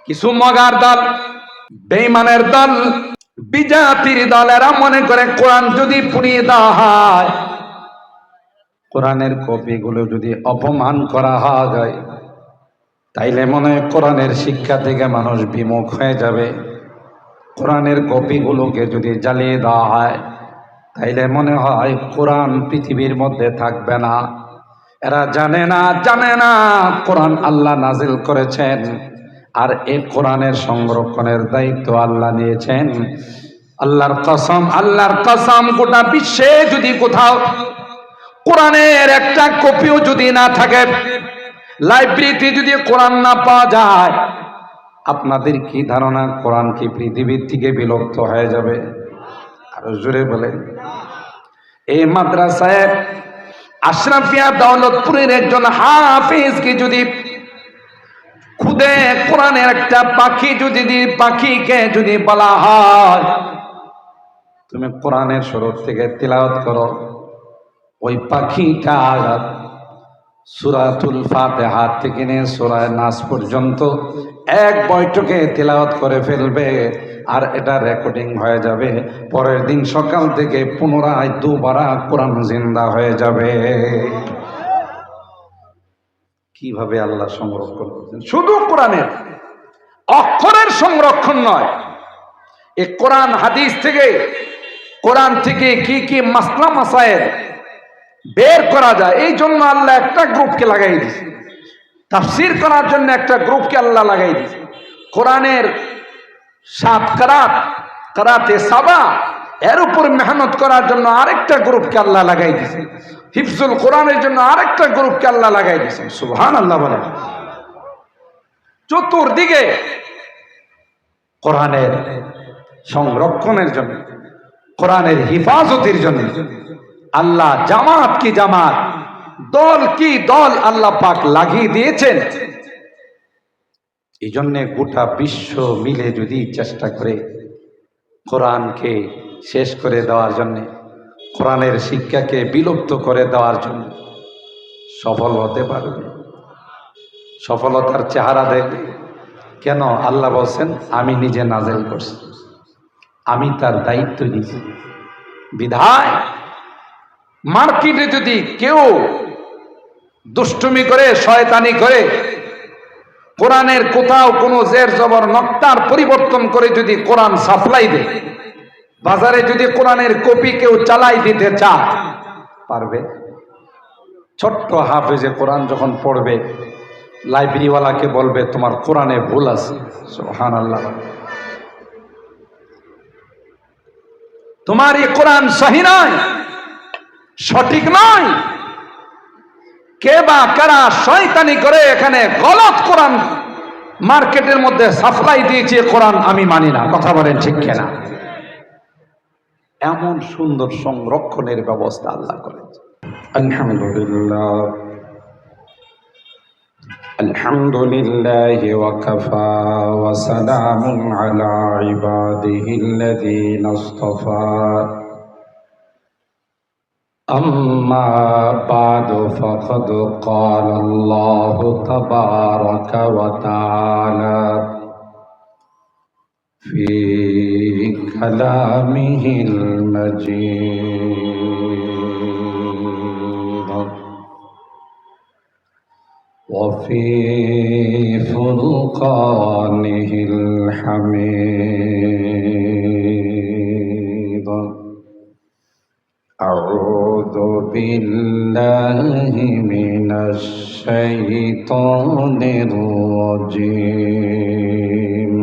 কিছু মগার দল, বেঈমানের দল, বিজাতির দল, এরা মনে করে কোরআন যদি পুড়িয়ে দেওয়া হয়, কোরআনের কপিগুলো যদি অপমান করা হয়, তাইলে মনে হয় কোরআনের শিক্ষা থেকে মানুষ বিমুখ হয়ে যাবে। কোরআনের কপিগুলোকে যদি জ্বালিয়ে দেওয়া হয়, তাইলে মনে হয় কোরআন পৃথিবীর মধ্যে থাকবে না। এরা জানে না কোরআন আল্লাহ নাজিল করেছেন, আর এই কোরআনের সংরক্ষণের দায়িত্ব আল্লাহ নিয়েছেন। আল্লাহর কসম, গোটা বিশ্বে যদি কোথাও কোরআনের একটা কপিও যদি না থাকে, লাইব্রেরিতে যদি কোরআন না পাওয়া যায়, আপনাদের কি ধারণা কোরআন কি পৃথিবীর থেকে বিলুপ্ত হয়ে যাবে? আরো জোরে বলেন। এই মাদ্রাসায় আশরাফিয়া দৌলতপুরের একজন হাফেজকে যদি খুদে কোরআনের একটা পাখিকে যদি বলা হয় তুমি কোরআনের শুরু থেকে তিলাওয়াত করো, ওই পাখিটা সূরাতুল ফাতিহা থেকে নিয়ে সূরা নাস পর্যন্ত এক বৈঠকে তিলাওয়াত করে ফেলবে, আর এটা রেকর্ডিং হয়ে যাবে। পরের দিন সকাল থেকে পুনরায় দুবারা কোরআন জিন্দা হয়ে যাবে। কিভাবে আল্লাহ সংরক্ষণ করছেন? শুধু কোরআনের অক্ষরের সংরক্ষণ নয়, এই কোরআন হাদিস থেকে, কোরআন থেকে কি কি মাসলা মাসায়েল বের করা যায়, এই জন্য আল্লাহ একটা গ্রুপকে লাগাই দিয়েছে। তাফসীর করার জন্য একটা গ্রুপকে আল্লাহ লাগাই দিয়েছে। কোরআনের 7 কারাতে সাবা, এর উপর মেহনত করার জন্য আরেকটা গ্রুপকে আল্লাহ লাগাই দিয়েছে। হিফজুল কোরআনের জন্য আরেকটা গ্রুপকে আল্লাহ লাগাই দিয়েছেন। সুবহানাল্লাহ বলেন। চতুর্দিকে কোরআনের সংরক্ষণের জন্য, কোরআনের হিফাজতের জন্য আল্লাহ জামাত কি জামাত, দল কি দল আল্লাহ পাক লাগিয়ে দিয়েছেন। এই জন্য গোটা বিশ্ব মিলে যদি চেষ্টা করে কোরআনকে শেষ করে দেওয়ার জন্য, কোরআনের শিক্ষাকে বিলুপ্ত করে দেওয়ার জন্য সফল হতে পারবে। সফলতার চেহারা দেখবে। কেন? আল্লাহ বলছেন আমি নিজে নাজেল করছি, আমি তার দায়িত্ব নিয়েছি। বিধায় মার্কেটে যদি কেউ দুষ্টুমি করে, শয়তানি করে, কোরআনের কোথাও কোনো জের জবর নক্তার পরিবর্তন করে যদি কোরআন সাপ্লাই দেয়, বাজারে যদি কোরআনের কপি কেউ চালাই দিতে চায়, পারবে? ছোট্ট হাফেজে কোরআন যখন পড়বে, লাইব্রেরিওয়ালাকে বলবে তোমার কোরআনে ভুল আছে। সুবহানাল্লাহ। তোমার এই কোরআন সহি নয়, সঠিক নয়। কে বা কারা শয়তানি করে এখানে গলত কোরআন মার্কেটের মধ্যে সাপ্লাই দিয়েছে, কোরআন আমি মানি না। কথা বলেন ঠিক কিনা? এমন সুন্দর সংরক্ষণের ব্যবস্থা আল্লাহ করেছে। আলহামদুলিল্লাহ, আলহামদুলিল্লাহি ওয়া কাফা ওয়া সালামুন আলা ইবাদিহিল্লাযীনা ইসতাফা। أما بعد فقد قال الله تبارك وتعالى في كلامه المجيد وفي فرقانه الحميد. أعوذ بالله من الشيطان الرجيم.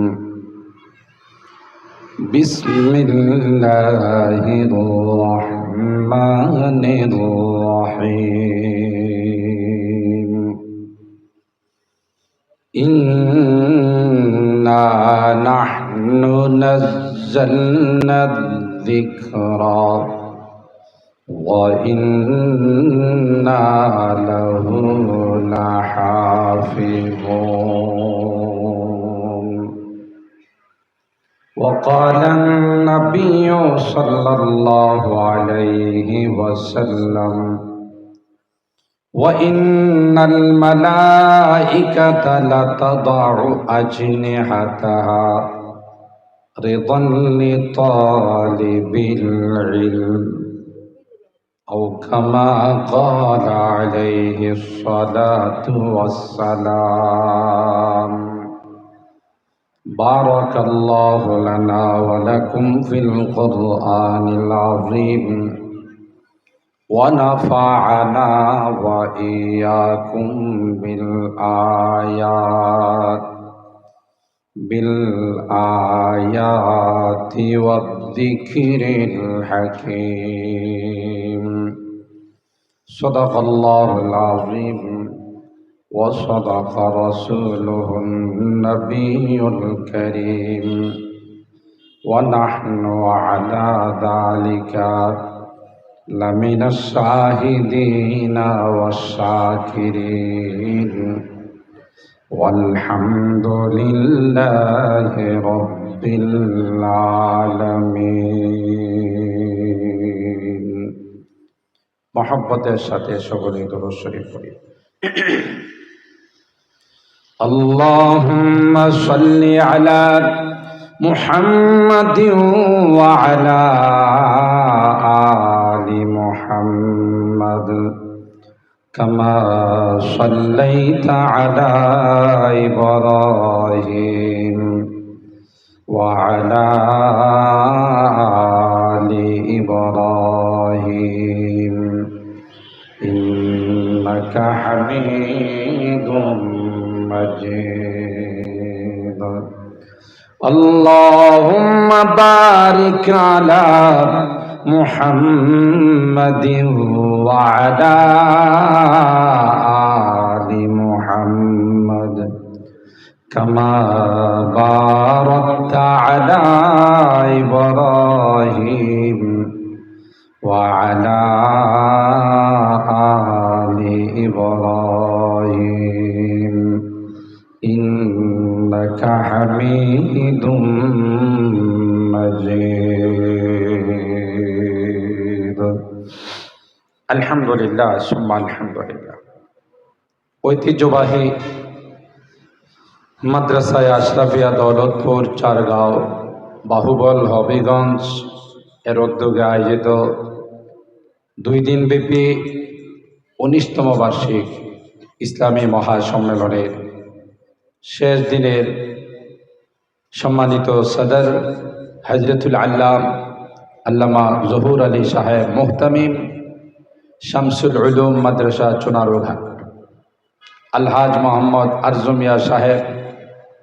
بسم الله الرحمن الرحيم. إنا نحن نزلنا الذكر وإنا له لحافظون. وقال النبي صلى الله عليه وسلم وإن الملائكة لتضع أجنحتها رضا لطالب العلم أو كما قال عليه الصلاة والسلام بارك الله لنا ولكم في القرآن العظيم ونفعنا وإياكم بالآيات والذكر الحكيم صدق الله العظيم وصدق رسوله النبي الكريم ونحن على ذلك لمن الشاهدين والشاكرين والحمد لله رب العالمين محبতের সাথে সকলে দরুদ শরীফ পড়ি اللهم صل على محمد وعلى آل محمد كما صليت على إبراهيم وعلى آل إبراهيم إنك حميد مجيد اللهم بارك على محمد وعلى آل محمد كما باركت على إبراهيم وعلى آل إبراهيم إنك حميد مجيد আলহামদুলিল্লাহ সুম্মা আলহামদুলিল্লাহ। ঐতিহ্যবাহী মাদ্রাসায়ে আশরাফিয়া দৌলতপুর চারগাঁও বাহুবল হবিগঞ্জ এর উদ্যোগে আয়োজিত 2 দিনব্যাপী 19তম বার্ষিক ইসলামী মহাসম্মেলনের শেষ দিনের সম্মানিত সদর হযরতুল আল্লামা জহুর আলী সাহেব মুহতামিম শামসুল উলুম মাদ্রাসা চুনারুঘাট, আলহাজ মোহাম্মদ আরজুমিয়া সাহেব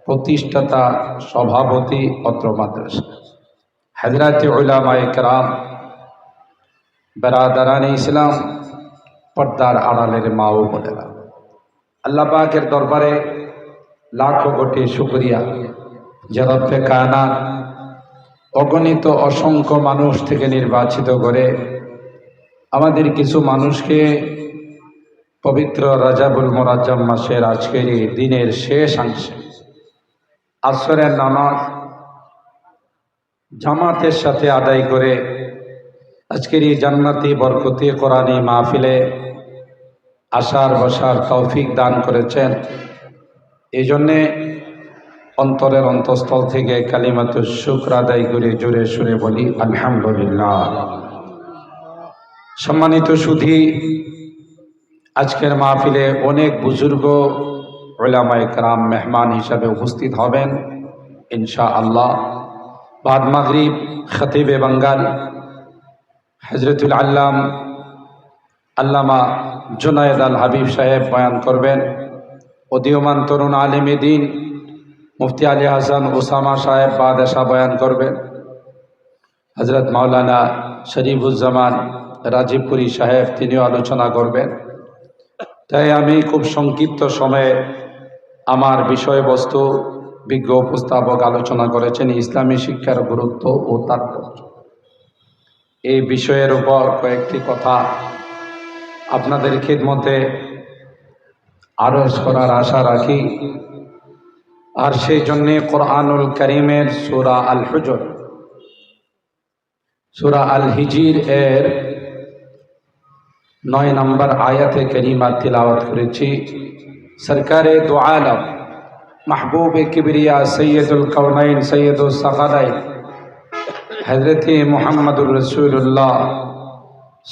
প্রতিষ্ঠাতা সভাপতি অত্র মাদ্রাসা, হযরত উলামায়ে কেরাম, বেরাদারানে ইসলাম, পর্দার আড়ালের মা ও বোনেরা, আল্লাহ পাকের দরবারে লাখো কোটি শুকরিয়া যে রব্বে কায়নাত অগণিত অসংখ্য মানুষ থেকে নির্বাচিত করে আমাদের কিছু মানুষকে পবিত্র রাজাবুল মুরাজ্জাম মাসের আজকের এই দিনের শেষ অংশে আসরের নামাজ জামাতের সাথে আদায় করে আজকের এই জান্নাতি বরকতি কোরআনী মাহফিলে আসার বসার তৌফিক দান করেছেন। এই জন্যে অন্তরের অন্তঃস্থল থেকে কালিমাতুশ শুকর আদায় করে জোরে সুরে বলি আলহামদুলিল্লাহ। সম্মানিত সুধী, আজকের মাহফিলে অনেক বুজুর্গ উলামায়ে কেরাম মেহমান হিসাবে উপস্থিত হবেন ইনশাআল্লাহ। বাদ মাগরিব খতিবে বাঙ্গাল হযরতুল আল্লামা জুনায়েদ আল হাবিব সাহেব বয়ান করবেন। উদীয়মান তরুণ আলেমে দ্বীন মুফতি আলী হাসান ওসামা সাহেব বাদেশা বয়ান করবেন। হযরত মাওলানা শরীফুজ্জামান রাজীবপুরী সাহেব তিনিও আলোচনা করবেন। তাই আমি খুব সংক্ষিপ্ত সময়ে আমার বিষয়বস্তু বিজ্ঞ উপস্থাপক আলোচনা করেছেন ইসলামী শিক্ষার গুরুত্ব ও তাৎপর্য। এই বিষয়ের উপর কয়েকটি কথা আপনাদের খিদমতে আরজ করার আশা রাখি। আর সেই জন্যে কোরআনুল কারীমের সূরা আল হুজর, সূরা আল হিজর এর 9 নম্বর আয়াতে কারিমা তিলাওয়াত করেছি। সরকারে দু আলম মাহবুব কিবরিয়া সৈয়দুল কওনাইন সৈয়দুল সাকালাইন হযরত মুহাম্মদুর রাসূলুল্লাহ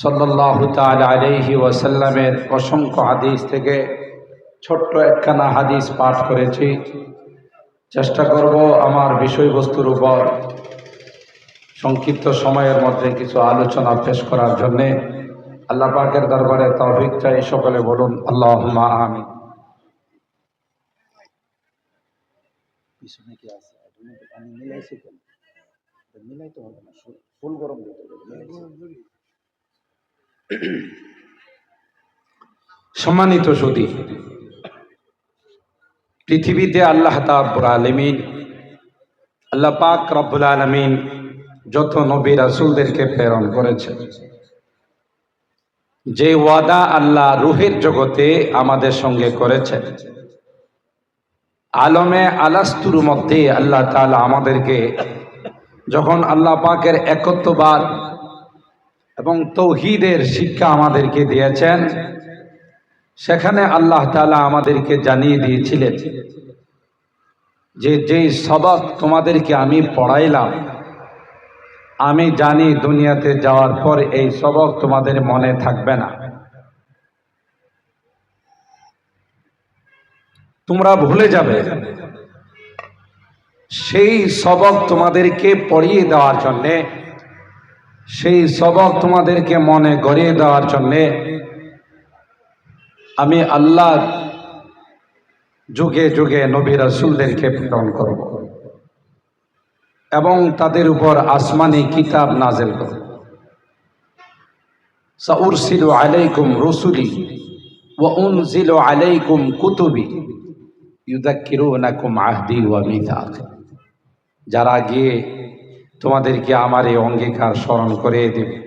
সাল্লাল্লাহু তাআলা আলাইহি ওয়াসাল্লামের অসংখ্য হাদিস থেকে ছোট্ট একখানা হাদিস পাঠ করেছি। চেষ্টা করব আমার বিষয়বস্তুর উপর সংক্ষিপ্ত সময়ের মধ্যে কিছু আলোচনা পেশ করার জন্যে। আল্লাহ পাকের দরবারে তৌফিক চাই, সকলে বলুন আল্লাহুম্মা আমিন। পিছনে কি আছে? পানি মিলাইছে কেন? মিলাইতে হবে না, ফুল গরম দিতে হবে। সম্মানিত সুধী, পৃথিবীতে আল্লাহ রাব্বুল আলামিন, আল্লাহ পাক রব্বুল আলামিন যত নবী রাসূলদেরকে প্রেরণ করেছেন, যে ওয়াদা আল্লাহ রূহের জগতে আমাদের সঙ্গে করেছেন, আলমে আলাস্তুর মধ্যে আল্লাহ তাআলা আমাদেরকে যখন আল্লাহ পাকের একত্ববাদ এবং তৌহিদের শিক্ষা আমাদেরকে দিয়েছেন, সেখানে আল্লাহ তাআলা আমাদেরকে জানিয়ে দিয়েছিলেন যে যেই সবক তোমাদেরকে আমি পড়াইলাম, আমি জানি দুনিয়াতে যাওয়ার পর এই সবক তোমাদের মনে থাকবে না, তোমরা ভুলে যাবে। সেই সবক তোমাদেরকে পড়িয়ে দেওয়ার জন্যে, সেই সবক তোমাদেরকে মনে গড়িয়ে দেওয়ার জন্যে আমি আল্লাহ যুগে যুগে নবী রাসূলদেরকে প্রেরণ করব এবং তাদের উপর আসমানি কিতাব নাযিল করব। সাউরসিলু আলাইকুম রুসুলি ওয়া উনজিলু আলাইকুম কুতুবি ইউযাক্কিরুনাকুম আহদি ওয়া মিসাক। যারা গিয়ে তোমাদেরকে আমার এই অঙ্গীকার স্মরণ করে দেবে,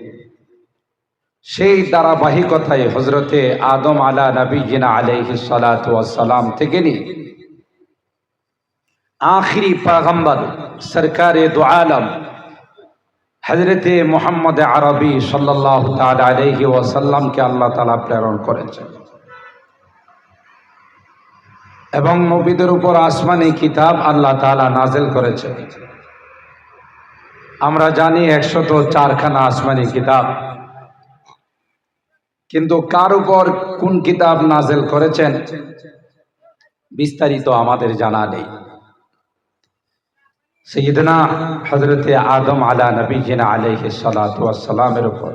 সেই ধারাবাহিকতায় হজরতে আদম আলা নবীনা আলাইহিস সালাতু ওয়াস সালাম থেকে নিয়ে আখিরি পয়গম্বর সরকারে দু আলম হযরতে মুহাম্মদ আরবি সাল্লাল্লাহু তাআলা আলাইহি ওয়াসাল্লামকে আল্লাহ তাআলা প্রেরণ করেছেন এবং নবীদের উপর আসমানি কিতাব আল্লাহ তাআলা নাযিল করেছেন। আমরা জানি 104 খানা আসমানি কিতাব, কিন্তু কার উপর কোন কিতাব নাযিল করেছেন বিস্তারিত আমাদের জানা নেই। সাইয়্যিদনা হযরতে আদম আলা নবীনা আলাইহিস সালাতু ওয়াস সালামের উপর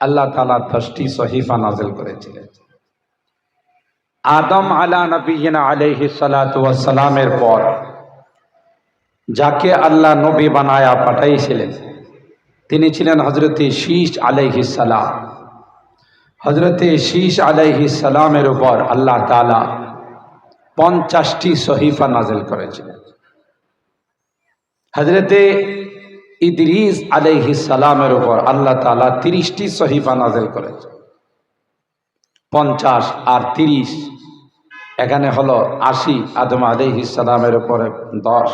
আল্লাহ তাআলা 10টি সহিফা নাযিল করেছিলেন। আদম আলা নবীনা আলাইহিস সালাতু ওয়াস সালামের পর যাকে আল্লাহ নবী বানায়া পাঠাইছিলেন তিনি ছিলেন হযরতে শীশ আলাইহিস সালাম। হযরতে শীশ আলাইহিস সালামের উপর আল্লাহ তাআলা 50টি সহিফা নাযিল করেছিলেন। হযরতে ইদ্রিস আলাইহিস সালামের উপর আল্লাহ তাআলা 30টি সহিফা নাযিল করেছেন। 50 আর 30 এখানে হলো 80। আদম আলাইহিস সালামের উপরে 10,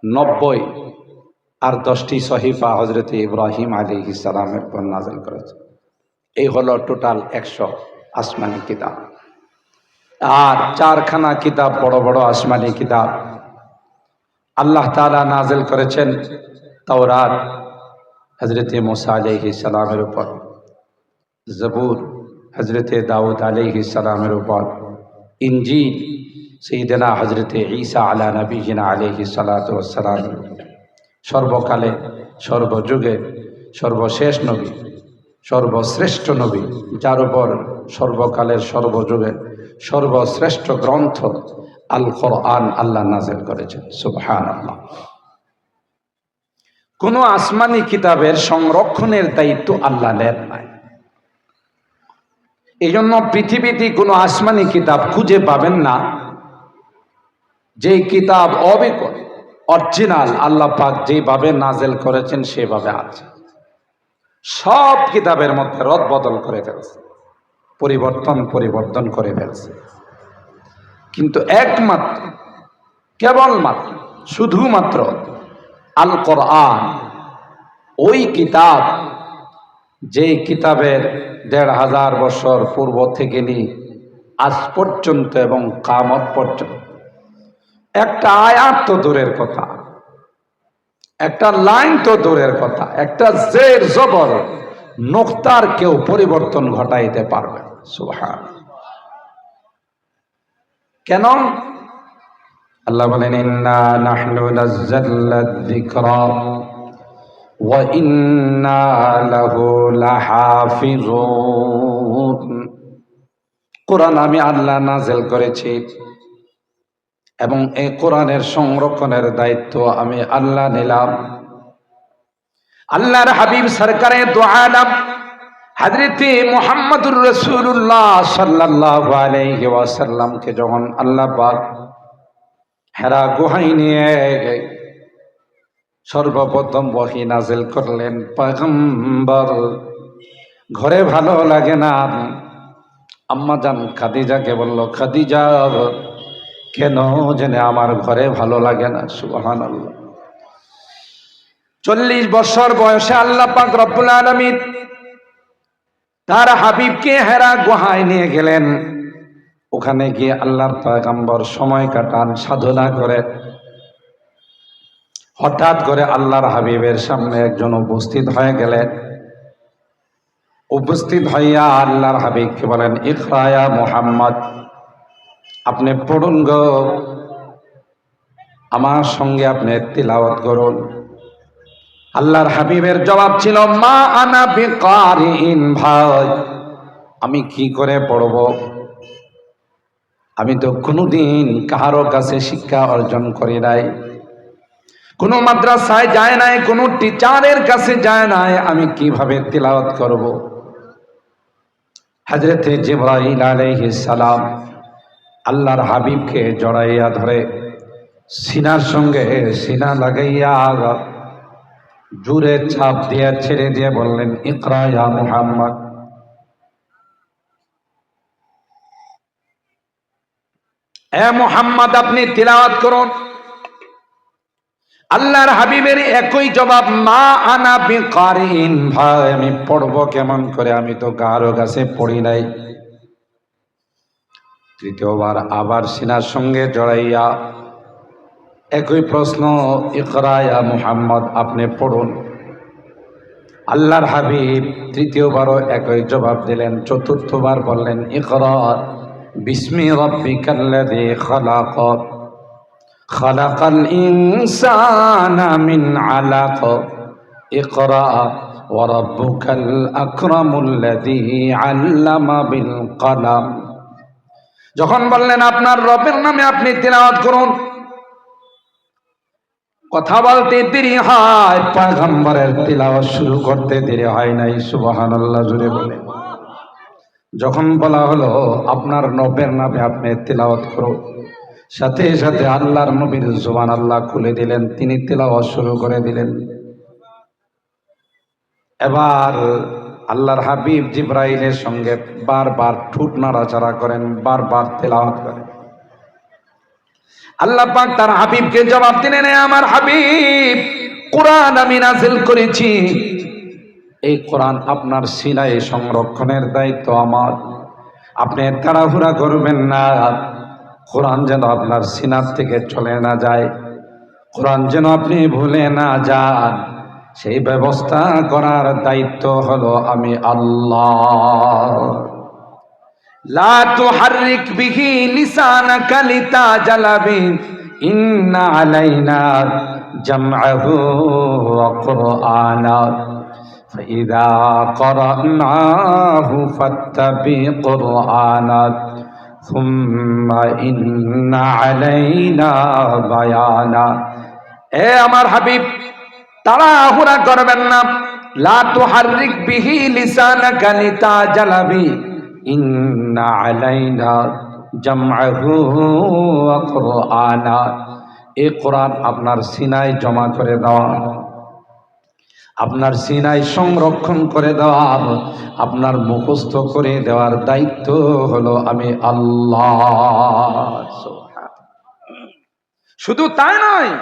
90 আর 10টি সহিফা হযরতে ইব্রাহিম আলাইহিস সালামের উপর নাযিল করেছেন। এই হলো টোটাল 100 আসমানি কিতাব। আর 4 খানা কিতাব বড় বড় আসমানি কিতাব আল্লাহ তাআলা নাযিল করেছেন। তাওরাত হযরতে মুসা আলাইহিস সালামের উপর, জবুর হযরতে দাউদ আলাইহিস সালামের উপর, ইনজিল সাইয়্যিদানা হযরতে ঈসা আলা নবীনা আলাইহিস সালাতু ওয়াস সালাম, সর্বকালে সর্বযুগে সর্বশেষ নবী, সর্বশ্রেষ্ঠ নবী, যার উপর সর্বকালের সর্বযুগের সর্বশ্রেষ্ঠ গ্রন্থ আল কোরআন আল্লাহ নাযিল করেছেন। সুবহানাল্লাহ। কোন আসমানি কিতাবের সংরক্ষণের দায়িত্ব আল্লাহ নেন নাই। এই জন্য পৃথিবীতে কোনো আসমানি কিতাব খুঁজে পাবেন না যে কিতাব অবিকল অরিজিনাল আল্লাহ পাক যেভাবে নাযিল করেছেন সেভাবে আছে। সব কিতাবের মধ্যে রদ বদল করে ফেলছে, পরিবর্তন করে ফেলছে, কিন্তু একমাত্র কেবলমাত্র শুধুমাত্র আল কোরআন, ওই কিতাব যেই কিতাবের ১৫০০ বছর পূর্ব থেকে নিয়ে আজ পর্যন্ত এবং কিয়ামত পর্যন্ত একটা আয়াত তো দূরের কথা, একটা লাইন তো দূরের কথা, একটা জের জবর নোক্তার কেউ পরিবর্তন ঘটাইতে পারবে না। সুবহানাল্লাহ। কেন? আল্লাহ বলেন, ইন্না নাহনু নাযালনা যিকরা ওয়া ইন্না লাহু লাহাফিজুন। কোরআন আমি আল্লাহ নাযিল করেছি এবং এই কোরআনের সংরক্ষণের দায়িত্ব আমি আল্লাহ নিলাম। আল্লাহর হাবিব সরকারে দু আলম হযরত মুহাম্মদুর রাসূলুল্লাহ সাল্লাল্লাহু আলাইহি ওয়াসাল্লামকে যখন আল্লাহ পাক হেরা গুহায় নিয়ে সর্বপ্রথম ওহী নাযিল করলেন, পয়গম্বর ঘরে ভালো লাগে না। আম্মা জান খাদিজাকে বলল, খাদিজা কেন জানে আমার ঘরে ভালো লাগে না। সুবহানাল্লাহ। ৪০ বছর বয়সে আল্লাহ পাক রব্বুল আলামিন তার হাবিবকে হেরা গুহায় নিয়ে গেলেন। ওখানে গিয়ে আল্লাহর পয়গম্বর সময় কাটান, সাধনা করে। হঠাৎ করে আল্লাহর হাবিবের সামনে একজন উপস্থিত হয়ে গেলেন। উপস্থিত হইয়া আল্লাহর হাবিবকে বলেন, ইকরা ইয়া মুহাম্মদ, আপনি পড়ুন গো, আমার সঙ্গে আপনি তিলাওয়াত করুন। আল্লাহর হাবিবের জবাব ছিল, মা আনা বিকারিন, ভাই আমি কি করে পড়ব? আমি তো কোনোদিন কারো কাছে শিক্ষা অর্জন করি নাই, কোনো মাদ্রাসায় যায় নাই, কোনো টিচারের কাছে যায় নাই, আমি কিভাবে তিলাওয়াত করব? হযরতে জিবরাইল আলাইহিস সালাম আল্লাহর হাবিবকে জড়াইয়া ধরে সিনার সঙ্গে সিনা লাগাইয়া জোরে চাপ দিয়ে ছেড়ে দিয়ে বললেন, ইকরা ইয়া মুহাম্মদ, এ মুহাম্মদ আপনি তিলাওয়াত করুন। আল্লাহর হাবিবের একই জবাব, মা আনা বিকারিন, ভাই আমি পড়বো কেমন করে, আমি তো কারো কাছে পড়ি নাই। তৃতীয়বার আবার সিনার সঙ্গে জড়াইয়া একই প্রশ্ন, ইকরা ইয়া মুহাম্মদ আপনি পড়ুন। আল্লাহর হাবিব তৃতীয়বারও একই জবাব দিলেন। চতুর্থবার বললেন, ইকরা বিসমি রাব্বিকাল্লাযী খালাক, খালাকাল ইনসানা মিন আলাক, ইকরা ওয়া রাব্বুকাল আকরামুল্লাযী আল্লামা বিল কলম। যখন বললেন আপনার রবের নামে আপনি তিলাওয়াত করুন, কথা বলতে দেরি হয়, পয়গম্বরের তিলাওয়াত শুরু করতে দেরি হয় নাই। সুবহানাল্লাহ জুড়ে বলে। যখন বলা হলো আপনার নবের নামে আপনি তিলাওয়াত করুন, সাথে সাথে আল্লাহর নবীর জুবান আল্লাহ খুলে দিলেন, তিনি তিলাওয়াত শুরু করে দিলেন। এবার আল্লাহর হাবিব জিবরাইলের সঙ্গে বারবার ঠোঁট নাড়াচাড়া করেন, বারবার তিলাওয়াত করেন। আল্লাহ পাক তার হাবিবকে জবাব দিলেন, আমার হাবিব, কোরআন আমি নাযিল করেছি, এই কোরআন আপনার সিনায় সংরক্ষণের দায়িত্ব আমার। আপনি তাড়াহুড়া করবেন না, কোরআন যেন আপনার সিনার থেকে চলে না যায়, কোরআন যেন আপনি ভুলে না যান, সেই ব্যবস্থা করার দায়িত্ব হলো আমি আল্লাহ। লা তুহাররিক বিহি লিসানাকা লিতাজালা বিহি ইন্না আলাইনা জামআহু ওয়া কুরআনা ফাইযা ক্বরানাহু ফাত্তাবি কুরআনা সুম্মা ইন্না আলাইনা বায়ানা। এ আমার হাবিব, তাড়াহুড়া করবেন না। লা তুহাররিক বিহি লিসানাকা লিতাজালা বিহি ইন্না আলাইনা জামআহু ওয়া কুরআনা। এই কোরআন আপনার সিনায় জমা করে দেওয়া, আপনার সিনায় সংরক্ষণ করে দেওয়া, আপনার মুখস্থ করে দেওয়ার দায়িত্ব হলো আমি আল্লাহ। শুধু তাই নয়,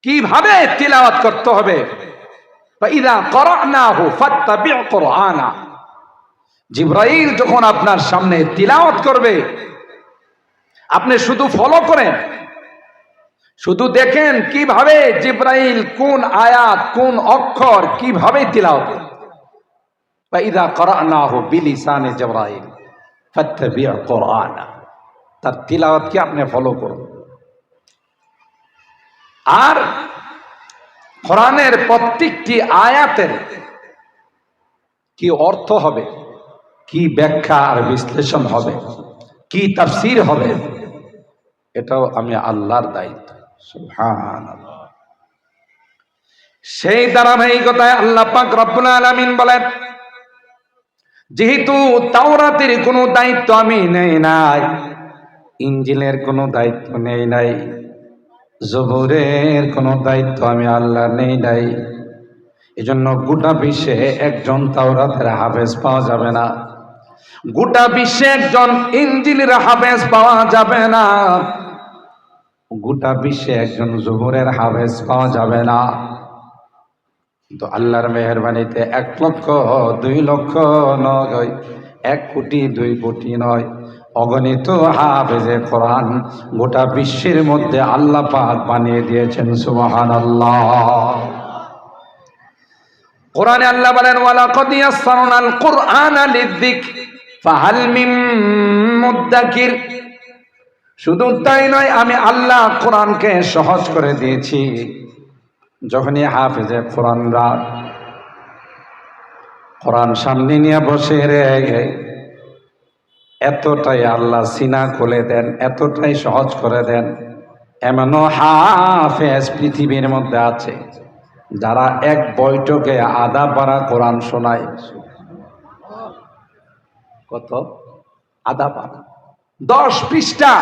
কিভাবে তিলাওয়াত করতে হবে ফাইযা ক্বরানাহু ফাত্তাবি' কুরআনা। জিবরাইল যখন আপনার সামনে তিলাওয়াত করবে, আপনি শুধু ফলো করেন, শুধু দেখেন কিভাবে জিবরাইল কোন আয়াত কোন অক্ষর কিভাবে তিলাওয়াত করে। ফাইযা ক্বরানাহু বিলিসানি জিবরাইল ফাত্তাবি' কুরআনা, তার তিলাওয়াতকে আপনি ফলো করুন। আর কোরআনের প্রত্যেকটি আয়াতের কি অর্থ হবে, কি ব্যাখ্যা আর বিশ্লেষণ হবে, কি তাফসীর হবে, এটাও আমি আল্লাহর দায়িত্ব। সুবহানাল্লাহ। সেই ধারাবাহিকতায় আল্লাহ পাক রব্বুল আলামিন বলেন, যেহেতু তাওরাতের কোনো দায়িত্ব আমি নেই নাই, ইনজিলের কোনো দায়িত্ব নেই নাই, জবুরের কোনো দায়িত্ব আমি আল্লাহ নেই নাই, এজন্য গোটা বিশ্বে একজন তাওরাতের হাফেজ পাওয়া যাবে না, গোটা বিশ্বে একজন ইনজিলের হাফেজ পাওয়া যাবে না, গোটা বিশ্বে একজন জবুরের হাফেজ পাওয়া যাবে না। তো আল্লাহর মেহেরবানিতে 1 লক্ষ 2 লক্ষ নয়, 1 কোটি 2 কোটি নয়, অগণিত হাফেজে কোরআন গোটা বিশ্বের মধ্যে আল্লাহ পাক বানিয়ে দিয়েছেন। সুবহানাল্লাহ। কোরআনে আল্লাহ বলেন, ওয়ালাকাদ ইয়াসসারনাল কুরআনা লিযিকর ফাহাল মিন মুদ্দাকির। শুধু তাই নয়, আমি আল্লাহ কোরআনকে সহজ করে দিয়েছি। যখনই হাফেজে কোরআনরা কোরআন সামনে নিয়ে বসে রে, এতটাই আল্লাহ সিনা খুলে দেন, এতটাই সহজ করে দেন। এমনও হাফেজ পৃথিবীর মধ্যে আছে যারা এক বৈঠকে আধা পারা কোরআন শোনায়। কত? আধা পারা, 10 পৃষ্ঠা।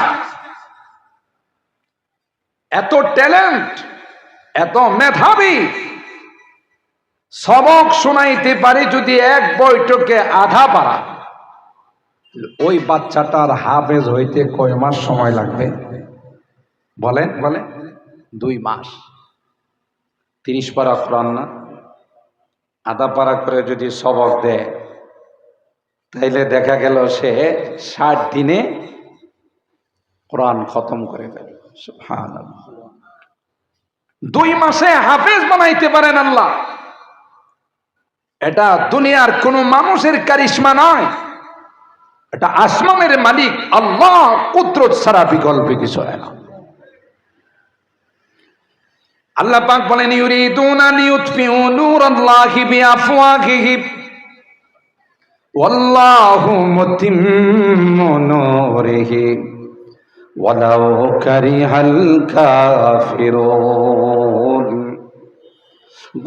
এত ট্যালেন্ট, এত মেধাবী, সবক শোনাইতে পারে যদি এক বৈঠকে আধা পারা। ওই বাচ্চাটার হাফেজ হইতে কয় মাস সময় লাগবে বলেন? বলে 2 মাস। 30 পারা কোরআন না, আধা পারা করে যদি সবক দেয়, তাইলে দেখা গেল সে 60 দিনে কোরআন খতম করে দেবে। সুবহানাল্লাহ। 2 মাসে হাফেজ বানাইতে পারেন আল্লাহ। এটা দুনিয়ার কোন মানুষের কারিশমা নয়, এটা আসমানের মালিক আল্লাহ কুদরত ছাড়া বিকল্প কিছু হয় না। আল্লাহ পাক বলেন, ইউরিদুনা লিইউতফিউ নূরাল্লাহি বিআফওয়াহিহিম ওয়াল্লাহু মুতিম্মু নূরিহি ওয়ালাউ কারিহাল কাফিরুন।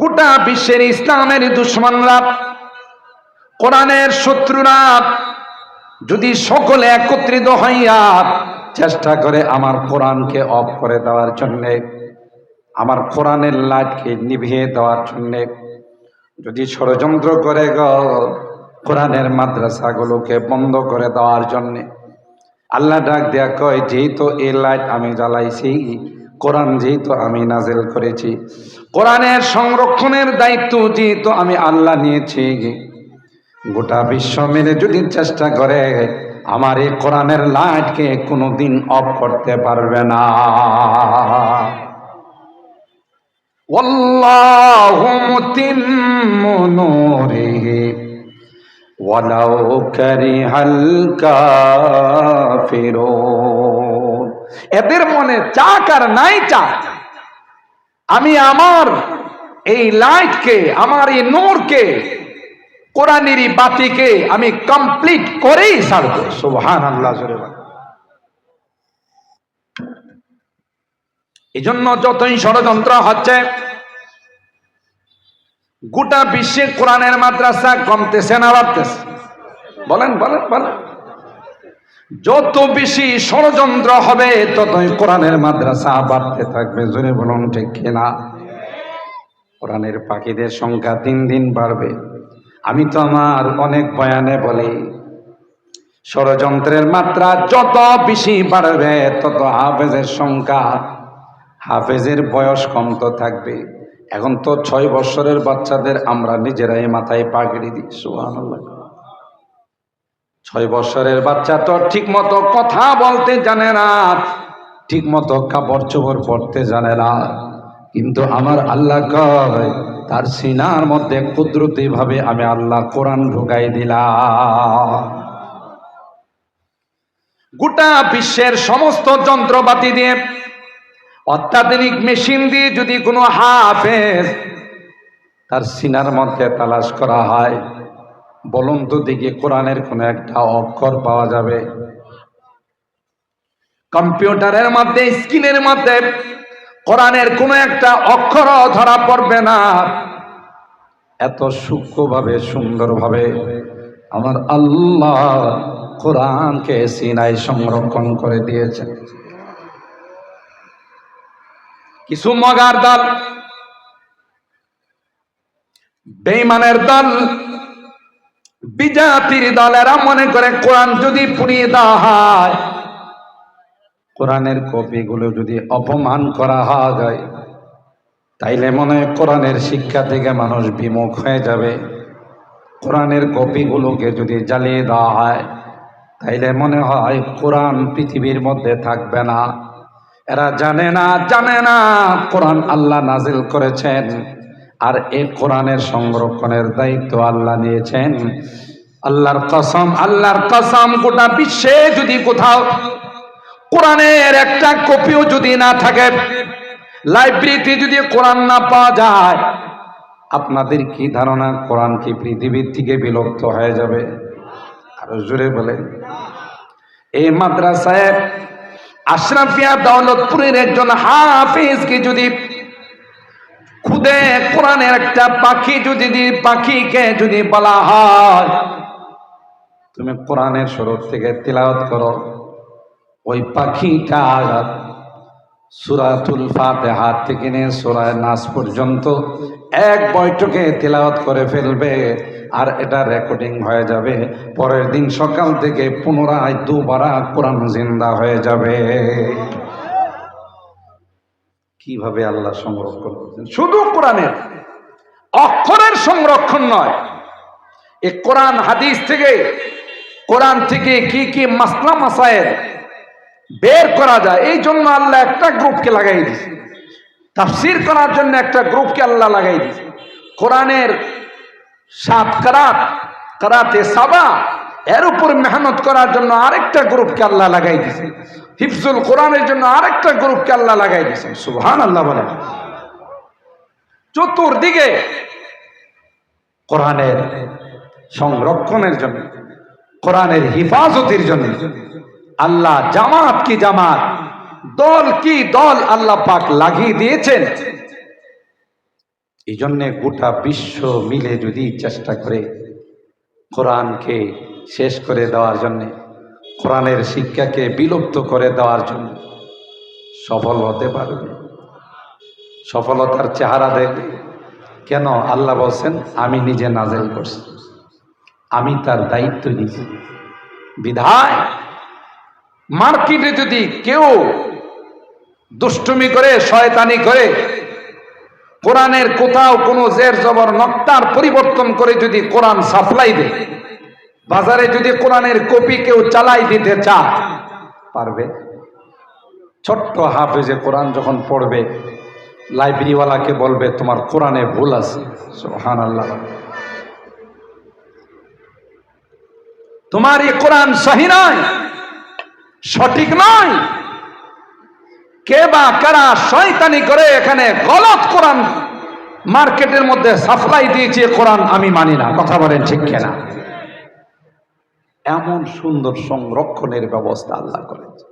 গোটা বিশ্বের ইসলামের দুশমনরা, কোরআনের শত্রুরা যদি সকলে একত্রিত হইয়া চেষ্টা করে আমার কোরআনকে অফ করে দেওয়ার জন্য, আমার কোরআনের লাইটকে নিভিয়ে দেওয়ার জন্য যদি ষড়যন্ত্র করে কোরআনের মাদ্রাসাগুলোকে বন্ধ করে দেওয়ার জন্য, আল্লাহ ডাক দেয়া কয়, যেহেতু এই লাইট আমি জ্বালাইছি, কোরআন যেহেতু আমি নাজিল করেছি, কোরআনের সংরক্ষণের দায়িত্ব যেহেতু আমি আল্লাহ নিয়েছি, গোটা বিশ্ব মিলে যদি চেষ্টা করে আমার এই কোরআনের লাইটকে কোনোদিন অফ করতে পারবে না। ওয়াল্লাহু মুতিম্মু নূরিহি ওয়ালাউ কারিহাল কাফিরুন। এদের মনে চাক আর নাই চাক, আমি আমার এই লাইটকে, আমার এই নূরকে, কোরআনেরই বাতিকে আমি কমপ্লিট করেই ছাড়ব। সুবহানাল্লাহ। এই জন্য যতই ষড়যন্ত্র হচ্ছে, গোটা বিশ্বে কোরআনের মাদ্রাসা কমতেছে না বাড়তেছে? বলেন বলেন বলেন। যত বেশি ষড়যন্ত্র হবে ততই কোরআনের মাদ্রাসা বাড়তে থাকবে। জোরে বলুন ঠিক কিনা? কোরআনের পাখিদের সংখ্যা দিন দিন বাড়বে। আমি তো আমার অনেক বয়ানে বলি, ষড়যন্ত্রের মাত্রা যত বেশি বাড়বে তত হাফেজের সংখ্যা, হাফেজের বয়স কমতে থাকবে। এখন তো 6 বছরের বাচ্চাদের আমরা নিজেরাই মাথায় পাগড়ি দিই, সুবহানাল্লাহ। 6 বছরের বাচ্চা তো ঠিক মতো কথা বলতে জানে না, ঠিক মতো কাপড় চোপড় পরতে জানে না, কিন্তু আমার আল্লাহ কয় তার সিনার মধ্যে কুদরতি ভাবে আমি আল্লাহ কোরআন ঢুকাই দিলাম। গোটা বিশ্বের সমস্ত যন্ত্রপাতি দিয়ে, অত্যাধুনিক মেশিন দিয়ে যদি কোনো হাফেজ তার সিনার মধ্যে তালাশ করা হয়, বলুন তো দেখি কোরআনের কোনো একটা অক্ষর পাওয়া যাবে? কম্পিউটারের মধ্যে, স্ক্রিনের মধ্যে কোরআনের কোনো একটা অক্ষরও ধরা পড়বে না। এত সূক্ষ্মভাবে, সুন্দরভাবে আমার আল্লাহ কোরআনকে সিনায় সংরক্ষণ করে দিয়েছে। কিছু মগার দল, বেঈমানের দল, বিজাতির দলেরা মনে করে কোরআন যদি পুড়িয়ে দেওয়া হয়, কোরআনের কপিগুলো যদি অপমান করা হয়, তাইলে মনে হয় কোরআনের শিক্ষা থেকে মানুষ বিমুখ হয়ে যাবে। কোরআনের কপিগুলোকে যদি জ্বালিয়ে দেওয়া হয়, তাইলে মনে হয় কোরআন পৃথিবীর মধ্যে থাকবে না। এরা জানে না কোরআন আল্লাহ নাজিল করেছেন, আর এই কোরআনের সংরক্ষণের দায়িত্ব আল্লাহ নিয়েছেন। আল্লাহর কসম, গোটা বিশ্বে যদি কোথাও কোরআনের একটা কপিও যদি না থাকে, লাইব্রেরিতে যদি কোরআন না পাওয়া যায়, আপনাদের কি ধারণা কোরআন কি পৃথিবীর থেকে বিলুপ্ত হয়ে যাবে? আরো জোরে বলেন। এই মাদ্রাসায় আশরাফিয়া দৌলতপুরের একজন হাফেজকে যদি খুদে কোরআনের একটা পাখিকে যদি বলা হয় তুমি কোরআনের শুরু থেকে তিলাওয়াত করো, ওই পাখিটা সূরাতুল ফাতিহা থেকে নিয়ে সূরা নাস পর্যন্ত এক বৈঠকে তিলাওয়াত করে ফেলবে, আর এটা রেকর্ডিং হয়ে যাবে। পরের দিন সকাল থেকে পুনরায় দুবারা কোরআন জিন্দা হয়ে যাবে। কিভাবে আল্লাহ সংরক্ষণ করছেন! শুধু কোরআনের অক্ষরের সংরক্ষণ নয়, এই কোরআন হাদিস থেকে, কোরআন থেকে কি কি মাসলা মাসায়েল বের করা যায়, এই জন্য আল্লাহ একটা গ্রুপকে লাগাই দিয়েছে। তাফসীর করার জন্য একটা গ্রুপকে আল্লাহ লাগাই দিয়েছে। কোরআনের 7 কারাতে সাবা, এর উপর মেহনত করার জন্য আরেকটা গ্রুপকে আল্লাহ লাগাই দিয়েছে। হিফজুল কোরআনের জন্য আরেকটা গ্রুপকে আল্লাহ লাগাই দিয়েছেন। সুবহানাল্লাহ বলেন। চতুর্দিকে কোরআনের সংরক্ষণের জন্য, কোরআনের হিফাজতের জন্য আল্লাহ জামাত কি জামাত, দল কি দল আল্লাহ পাক লাগিয়ে দিয়েছেন। এই জন্যে গোটা বিশ্ব মিলে যদি চেষ্টা করে কোরআনকে শেষ করে দেওয়ার জন্য, কোরআনের শিক্ষাকে বিলুপ্ত করে দেওয়ার জন্য সফল হতে পারবে। সফলতার চেহারা দেখবে কেন? আল্লাহ বলছেন আমি নিজে নাজেল করছি, আমি তার দায়িত্ব নিয়েছি। বিধায় মার্কেটে যদি কেউ দুষ্টুমি করে, শয়তানি করে, কোরআনের কোথাও কোনো জের জবর নক্তার পরিবর্তন করে যদি কোরআন সাপ্লাই দেয়, বাজারে যদি কোরআনের কপি কেউ চালাই দিতে চায়, পারবে? ছোট্ট হাফেজে কোরআন যখন পড়বে, লাইব্রেরিওয়ালাকে বলবে তোমার কোরআনে ভুল আছে। সুবহানাল্লাহ। তোমার এই কোরআন সহি নয়, সঠিক নয়। কে বা কারা শয়তানি করে এখানে গলত কোরআন মার্কেটের মধ্যে সাপ্লাই দিয়েছে, কোরআন আমি মানি না। কথা বলেন ঠিক কিনা? এমন সুন্দর সংরক্ষণের ব্যবস্থা আল্লাহ করেছে।